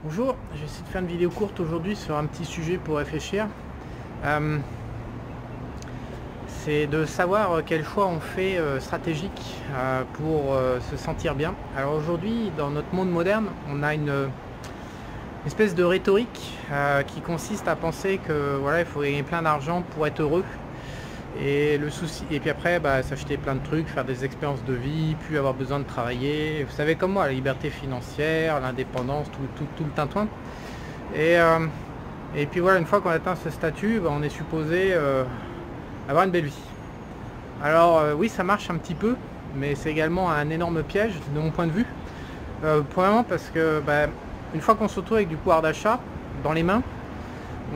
Bonjour, je vais essayer de faire une vidéo courte aujourd'hui sur un petit sujet pour réfléchir. C'est de savoir quel choix on fait stratégique pour se sentir bien. Alors aujourd'hui, dans notre monde moderne, on a une espèce de rhétorique qui consiste à penser que voilà, il faut gagner plein d'argent pour être heureux. Et le souci, et puis après s'acheter plein de trucs, faire des expériences de vie, plus avoir besoin de travailler. Vous savez comme moi, la liberté financière, l'indépendance, tout le tintouin. Et puis voilà, une fois qu'on atteint ce statut, on est supposé avoir une belle vie. Alors oui, ça marche un petit peu, mais c'est également un énorme piège de mon point de vue. Premièrement parce que une fois qu'on se retrouve avec du pouvoir d'achat dans les mains,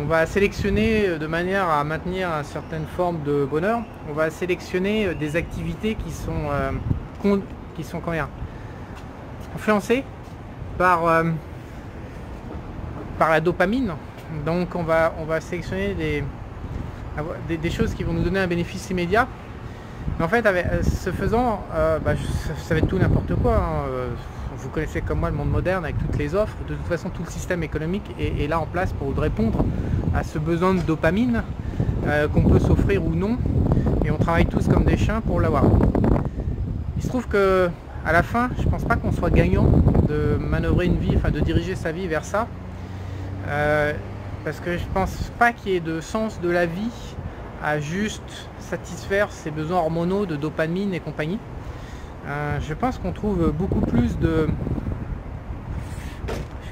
on va sélectionner de manière à maintenir une certaine forme de bonheur. On va sélectionner des activités qui sont influencées par la dopamine. Donc on va sélectionner des choses qui vont nous donner un bénéfice immédiat. Mais en fait, ce faisant, ça va être tout n'importe quoi. Vous connaissez comme moi le monde moderne avec toutes les offres. De toute façon, tout le système économique est là en place pour répondre à ce besoin de dopamine qu'on peut s'offrir ou non. Et on travaille tous comme des chiens pour l'avoir. Il se trouve que à la fin, je pense pas qu'on soit gagnant de manœuvrer une vie, de diriger sa vie vers ça. Parce que je pense pas qu'il y ait de sens de la vie à juste satisfaire ses besoins hormonaux de dopamine et compagnie. Je pense qu'on trouve beaucoup plus de,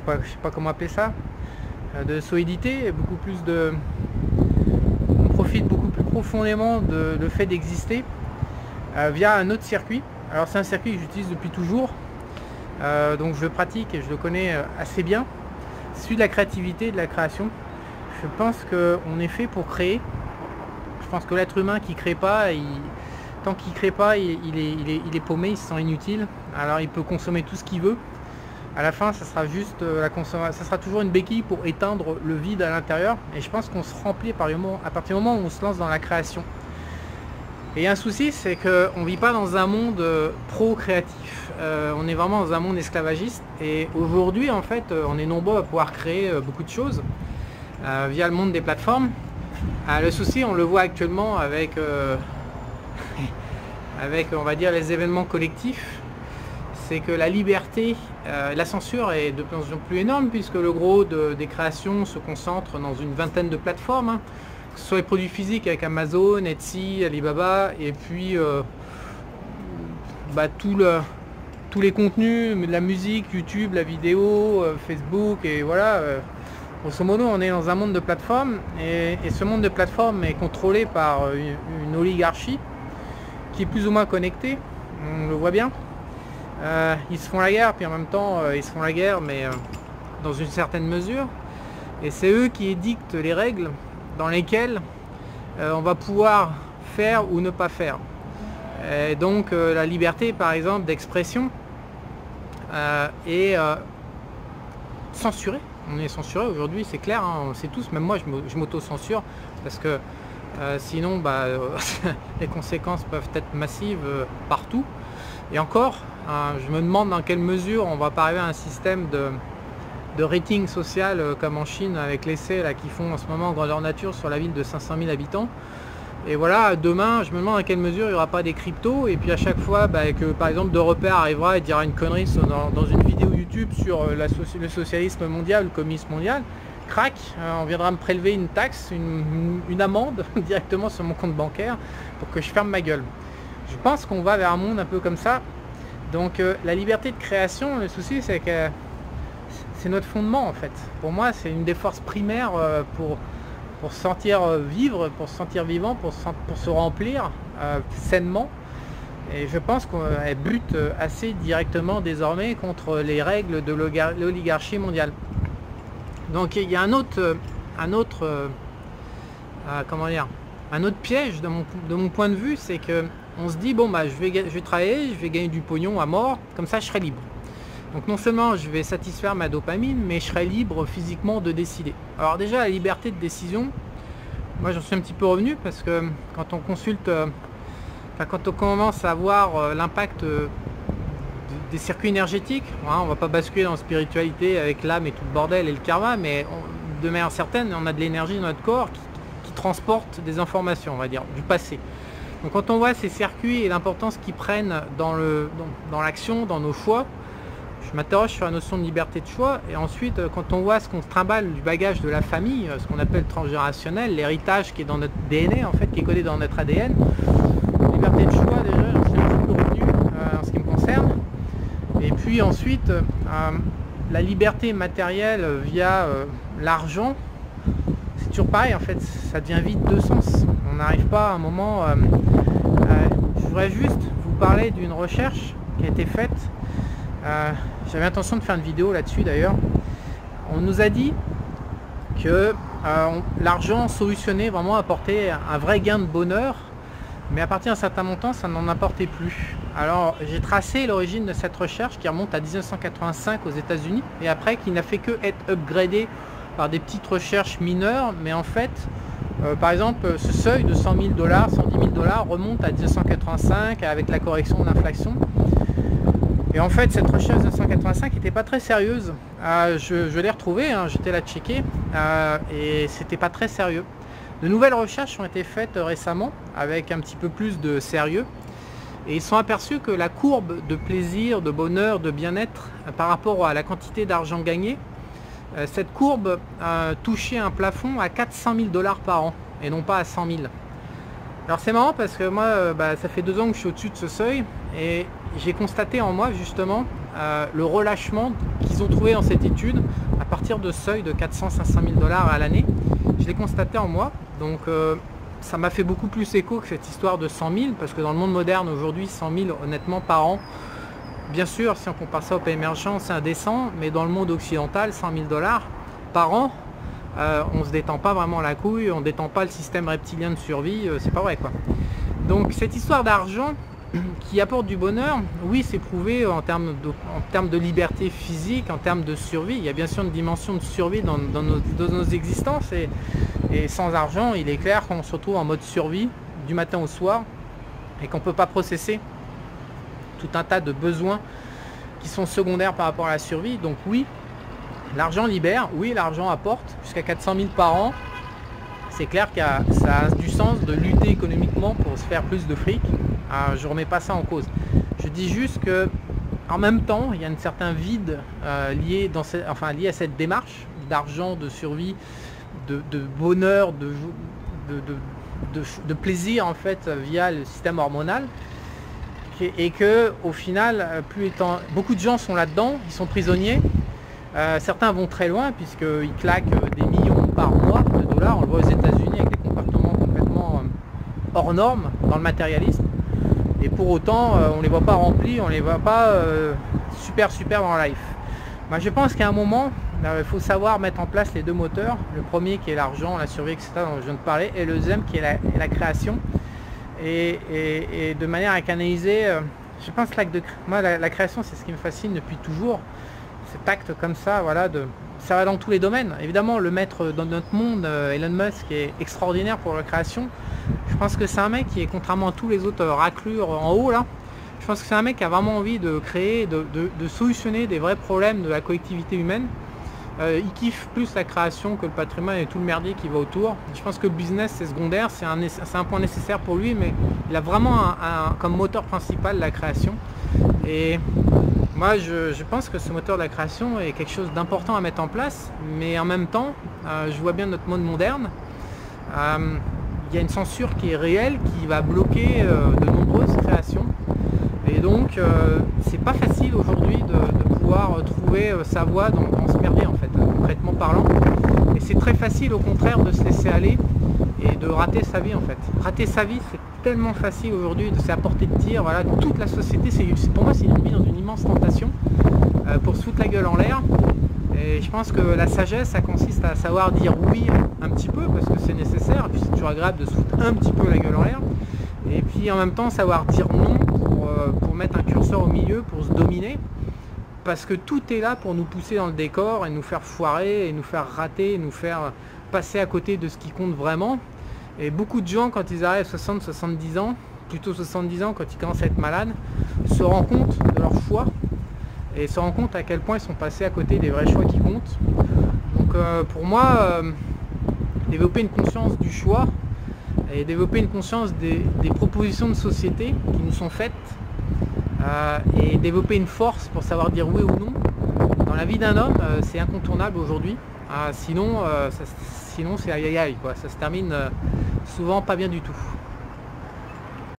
je sais pas comment appeler ça, de solidité, beaucoup plus de, on profite beaucoup plus profondément de le fait d'exister via un autre circuit. Alors c'est un circuit que j'utilise depuis toujours, donc je le pratique et je le connais assez bien. C'est celui de la créativité, de la création. Je pense qu'on est fait pour créer. Je pense que l'être humain qui crée pas, tant qu'il crée pas, il est paumé, il se sent inutile. Alors il peut consommer tout ce qu'il veut. À la fin, ça sera juste ça sera toujours une béquille pour éteindre le vide à l'intérieur. Et je pense qu'on se remplit à partir du moment où on se lance dans la création. Et un souci, c'est qu'on ne vit pas dans un monde pro-créatif. On est vraiment dans un monde esclavagiste. Et aujourd'hui, en fait, on est nombreux à pouvoir créer beaucoup de choses via le monde des plateformes. Le souci, on le voit actuellement avec on va dire, les événements collectifs, c'est que la liberté, la censure est de plus en plus énorme puisque le gros des créations se concentre dans une vingtaine de plateformes, que ce soit les produits physiques avec Amazon, Etsy, Alibaba, et puis tous les contenus, la musique, YouTube, la vidéo, Facebook, et voilà. Grosso modo, on est dans un monde de plateformes et ce monde de plateformes est contrôlé par une oligarchie qui est plus ou moins connectée, on le voit bien. Ils se font la guerre, puis en même temps ils se font la guerre, mais dans une certaine mesure. Et c'est eux qui édictent les règles dans lesquelles on va pouvoir faire ou ne pas faire. Et donc la liberté par exemple d'expression est censurée. On est censuré aujourd'hui, c'est clair, hein, on le sait tous, même moi je m'auto-censure parce que sinon les conséquences peuvent être massives partout. Et encore, je me demande dans quelle mesure on va pas arriver à un système de rating social comme en Chine avec l'essai qu'ils font en ce moment en grandeur nature sur la ville de 500 000 habitants. Et voilà, demain, je me demande dans quelle mesure il n'y aura pas des cryptos, et puis à chaque fois que par exemple De Repère arrivera et dira une connerie dans une vidéo YouTube sur le socialisme mondial, le communisme mondial, crac, on viendra me prélever une taxe, une amende directement sur mon compte bancaire pour que je ferme ma gueule. Je pense qu'on va vers un monde un peu comme ça. Donc la liberté de création, le souci c'est que c'est notre fondement en fait. Pour moi, c'est une des forces primaires pour se sentir vivre, pour se sentir vivant, pour se remplir sainement. Et je pense qu'elle bute assez directement désormais contre les règles de l'oligarchie mondiale. Donc il y a un autre piège de mon point de vue, c'est que on se dit je vais travailler, je vais gagner du pognon à mort, comme ça je serai libre. Donc non seulement je vais satisfaire ma dopamine, mais je serai libre physiquement de décider. Alors déjà la liberté de décision, moi j'en suis un petit peu revenu parce que quand on consulte, quand on commence à voir l'impact des circuits énergétiques. Hein, on va pas basculer dans la spiritualité avec l'âme et tout le bordel et le karma, mais de manière certaine, on a de l'énergie dans notre corps qui transporte des informations, on va dire, du passé. Donc quand on voit ces circuits et l'importance qu'ils prennent dans l'action, dans nos choix, je m'interroge sur la notion de liberté de choix. Et ensuite, quand on voit ce qu'on se trimballe du bagage de la famille, ce qu'on appelle transgénérationnel, l'héritage qui est dans notre DNA, en fait, qui est codé dans notre ADN, liberté de choix, déjà, j'en suis un petit peu revenu en ce qui me concerne. Et puis ensuite, la liberté matérielle via l'argent, c'est toujours pareil, en fait, ça devient vite deux sens. On n'arrive pas à un moment... je voudrais juste vous parler d'une recherche qui a été faite. J'avais l'intention de faire une vidéo là-dessus d'ailleurs. On nous a dit que l'argent solutionnait, vraiment apportait un vrai gain de bonheur, mais à partir d'un certain montant, ça n'en apportait plus. Alors j'ai tracé l'origine de cette recherche qui remonte à 1985 aux États-Unis et après qui n'a fait que être upgradée par des petites recherches mineures, mais en fait, par exemple, ce seuil de 100 000 $, 110 000 $ remonte à 1985 avec la correction de l'inflation. Et en fait, cette recherche de 1985 n'était pas très sérieuse. Je l'ai retrouvée, hein, j'étais là checké, et c'était pas très sérieux. De nouvelles recherches ont été faites récemment avec un petit peu plus de sérieux. Et ils sont aperçus que la courbe de plaisir, de bonheur, de bien-être par rapport à la quantité d'argent gagné, cette courbe touchait un plafond à 400 000 $ par an et non pas à 100 000. Alors c'est marrant parce que moi, ça fait 2 ans que je suis au-dessus de ce seuil et j'ai constaté en moi justement le relâchement qu'ils ont trouvé dans cette étude à partir de seuil de 400-500 000 $ à l'année. Je l'ai constaté en moi, donc ça m'a fait beaucoup plus écho que cette histoire de 100 000 parce que dans le monde moderne aujourd'hui, 100 000 honnêtement par an, bien sûr si on compare ça aux pays émergents c'est indécent, mais dans le monde occidental 100 000 $ par an, on se détend pas vraiment la couille, on détend pas le système reptilien de survie, c'est pas vrai quoi. Donc cette histoire d'argent qui apporte du bonheur, oui c'est prouvé en termes de liberté physique, en termes de survie. Il y a bien sûr une dimension de survie dans nos existences et sans argent il est clair qu'on se retrouve en mode survie du matin au soir et qu'on ne peut pas processer tout un tas de besoins qui sont secondaires par rapport à la survie. Donc oui, l'argent libère, oui l'argent apporte jusqu'à 400 000 par an. C'est clair que ça a du sens de lutter économiquement pour se faire plus de fric. Je ne remets pas ça en cause. Je dis juste que en même temps, il y a un certain vide lié à cette démarche d'argent, de survie, de bonheur, de plaisir en fait via le système hormonal. Et que au final, beaucoup de gens sont là-dedans, ils sont prisonniers. Certains vont très loin puisqu'ils claquent des millions par mois de dollars. On le voit aux États-Unis avec des comportements complètement hors normes dans le matérialisme. Et pour autant, on ne les voit pas remplis, on ne les voit pas super dans la life. Moi, je pense qu'à un moment, il faut savoir mettre en place les deux moteurs. Le premier qui est l'argent, la survie, etc. dont je viens de parler, et le deuxième qui est la création. Et de manière à canaliser, je pense que la création, c'est ce qui me fascine depuis toujours. Cet acte comme ça, voilà, ça va dans tous les domaines. Évidemment, le maître dans notre monde, Elon Musk, est extraordinaire pour la création. Je pense que c'est un mec qui est, contrairement à tous les autres raclures en haut là, je pense que c'est un mec qui a vraiment envie de créer, de solutionner des vrais problèmes de la collectivité humaine. Il kiffe plus la création que le patrimoine et tout le merdier qui va autour. Je pense que le business c'est secondaire, c'est un point nécessaire pour lui, mais il a vraiment comme moteur principal la création. Et moi je pense que ce moteur de la création est quelque chose d'important à mettre en place, mais en même temps, je vois bien notre monde moderne. Il y a une censure qui est réelle, qui va bloquer de nombreuses créations. Et donc, c'est pas facile aujourd'hui de pouvoir trouver sa voie dans ce merdier, en fait, concrètement parlant. Et c'est très facile, au contraire, de se laisser aller et de rater sa vie, en fait. Rater sa vie, c'est tellement facile aujourd'hui, c'est à portée de tir. Voilà, toute la société, pour moi, c'est une vie dans une immense tentation pour se foutre la gueule en l'air. Et je pense que la sagesse, ça consiste à savoir dire oui un petit peu, parce que c'est nécessaire, et puis c'est toujours agréable de se foutre un petit peu la gueule en l'air. Et puis en même temps, savoir dire non pour mettre un curseur au milieu, pour se dominer. Parce que tout est là pour nous pousser dans le décor et nous faire foirer, et nous faire rater, et nous faire passer à côté de ce qui compte vraiment. Et beaucoup de gens, quand ils arrivent à 60-70 ans, plutôt 70 ans, quand ils commencent à être malades, se rendent compte de leur choix et se rend compte à quel point ils sont passés à côté des vrais choix qui comptent. Donc pour moi, développer une conscience du choix et développer une conscience des propositions de société qui nous sont faites, et développer une force pour savoir dire oui ou non dans la vie d'un homme, c'est incontournable aujourd'hui. Sinon c'est aïe aïe aïe quoi, ça se termine souvent pas bien du tout.